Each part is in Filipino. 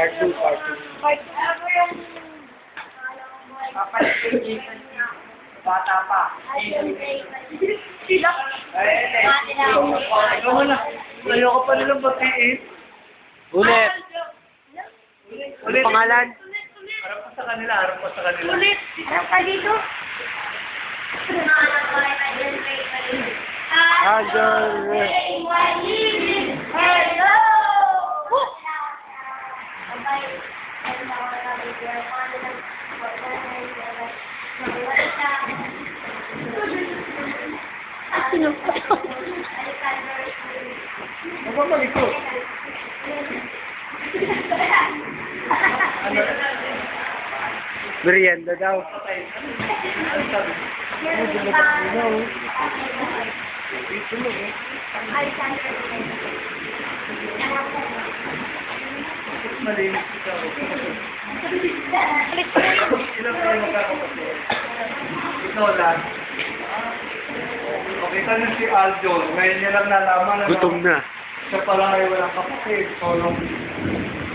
Part 2, part 2. Bata pa. Sila. Ikaw na. Ayoko pa nilang batiin. Ulit. Ano pangalan? Harap pa sa kanila, harap pa sa kanila. Ulit. Harap ka dito. Angel. Hello. Sino pa? Mababalik ko. Ano? Merienda daw. Ano sabi? Ito mo eh. Malinis ikaw. Ilang kayo magkakapatid? Ito lang. Okay, tanong si Aljo. Ngayon niya lang nalaman na Gutom na. siya pala ay walang kapatid. Solong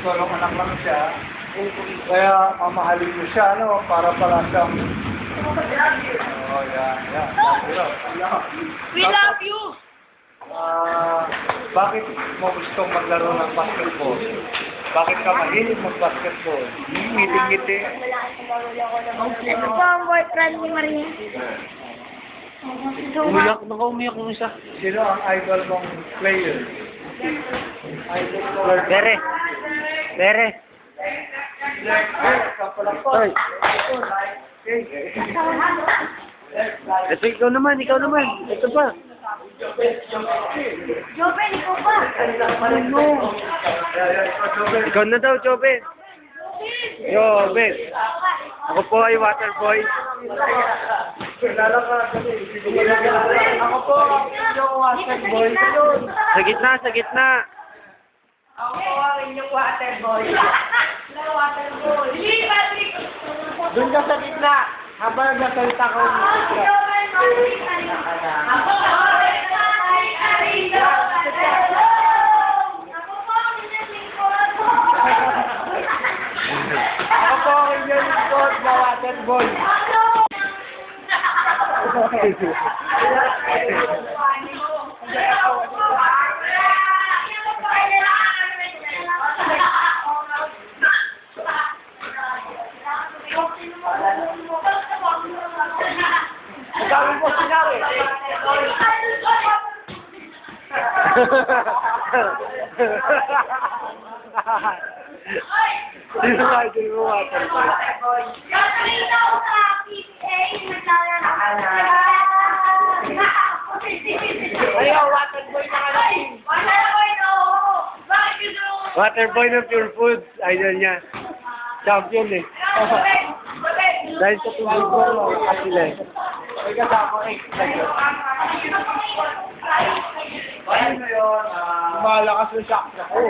anak lang siya. Kaya mamahalin mo siya, ano, para pala siyang... Oh, yan. We love you. Bakit mo gustong maglaro ng basketball? Bakit ka mahilig mag-basketball? Ngiti-ngiti. Ito po ang boyfriend ni Maria. Umiyak na ka, umiyak ng isa. Sino ang idol mong player? Idol mo. Bere. Bere. Ay. Ito, ikaw naman. Ito pa. Joven, ikaw pa. Ikaw na daw, Joven. Joven. Ako po ay water boy. Ako po, yung water boy. Sa gitna, sa gitna. Ako po ang inyong water boy. Water boy. Doon ka sa gitna. Habang nagsasalita ko. Ako po ang inyong lingkod na water boy. Ang dami po sinabi. Sino ba? Sino mo water boy? Ayaw, water boy na kami. Water boy ng Pure Foods. Idol niya. Champion eh. Dahil sa tubig mo, kasi lang. May kasama eh. Ayun na yun. Malakas na shock ako.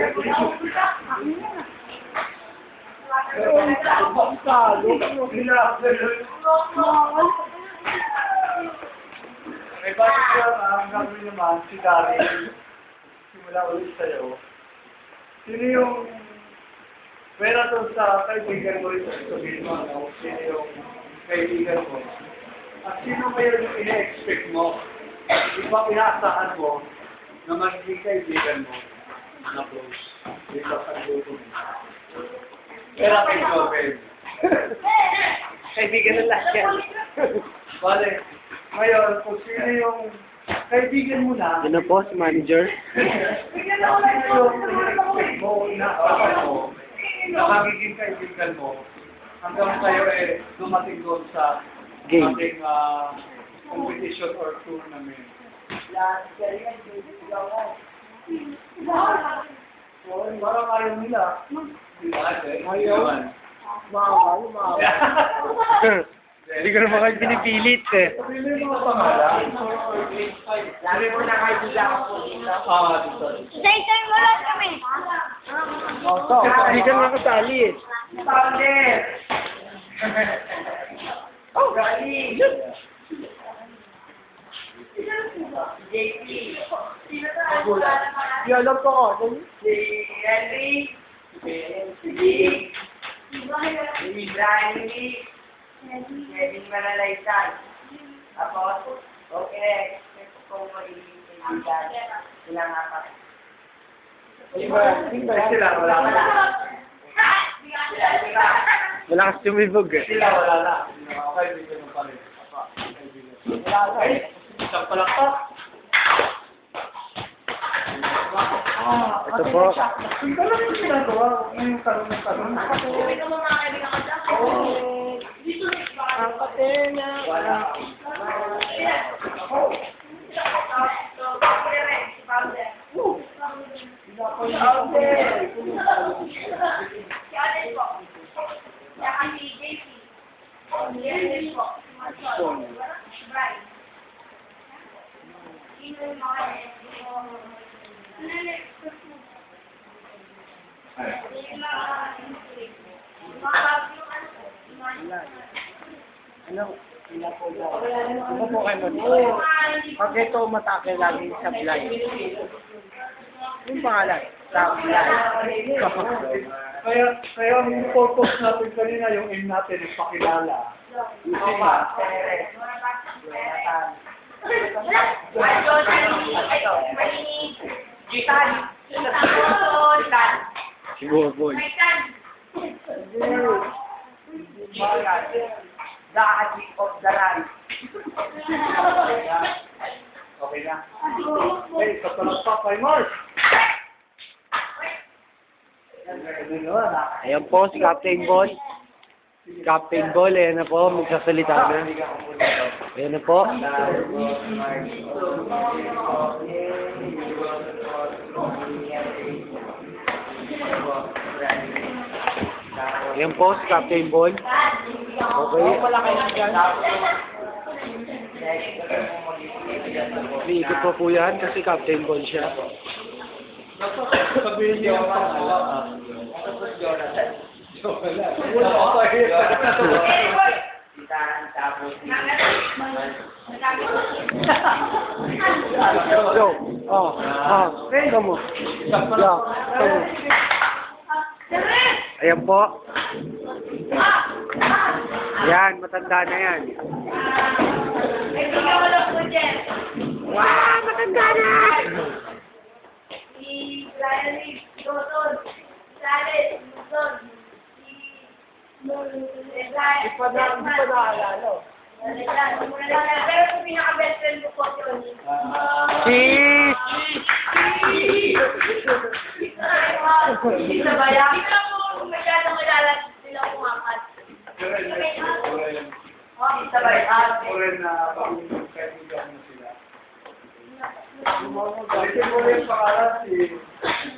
May bakit yun, ang gagawin naman, si Daryl, simula ulit sa'yo. Sino yung, pera doon sa kaibigan mo rin, sabihin mo, ano, sino yung kaibigan mo? At sino ngayon yung ina-expect mo? Ibang inaasahan mo na magiging kaibigan mo na close. Dito sa grupo mo. Pero kay Joven. Kaibigan ng lahat yan. Bale, ngayon, kung sino yung kaibigan mo na, Ano po, si manager? sino yung ina-expect mo, inaasahan mo, na magiging kaibigan mo, hanggang kayo eh, dumating doon sa Game. ating competition or tournament. So, parang ayaw nila. Ayaw. Bawal. Hindi ko naman kayo pinipilit eh. Sabi mo yung mga pangalan. Sabi mo na kayo dila ka po dito. Dito. Sa mo lang kami. Hindi ka naman kasali eh. Paulit! Oh, galing! JP. Di alam ko ako. Si Henry. Si manalaysay. Tapos, okay, kung may ibigan, ilang apat. Sila, wala na. Malakas tumibog eh. Sila, wala na. Kaibigan mo pa rin. Wala na. Isang palakpak. Ito po. Hindi lang yung ginagawa. Yung tanong ng tanong. Sabi ko mga kaibigan ko dyan. Ang katena. Wala. Ano po kayo mo? Pag ito umatake lagi sa blind. Yung pangalan? Sa blind. Kaya yung purpose natin kanina, yung aim natin, yung pakilala. Siguro po. The Haji of the Rand. Okay na. Hey, kapalakpak kay Mark. Ayan po si Captain Ball. Captain Ball, ayan na po, magsasalita na. Ayan na po. Ayan po si Captain Ball. Okay. Umiikot po po yan kasi Captain Ball siya. Sabihin niyo yung pangalan. Wala pa Yo, kamu. Ya, kamu. Ayan po. Yan, matanda na yan. Wow, matanda na! Si Brian Lee, Joton, Salet, Luzon, si Di pa naalala. Pero kung pinaka-best friend ko po yun. Cheese! Hindi na ba yan? Hindi lang po masyadong kilala sila kumakat. Hindi na ba yan? Oren na kaibigan mo sila. Ulitin mo yung pangalan si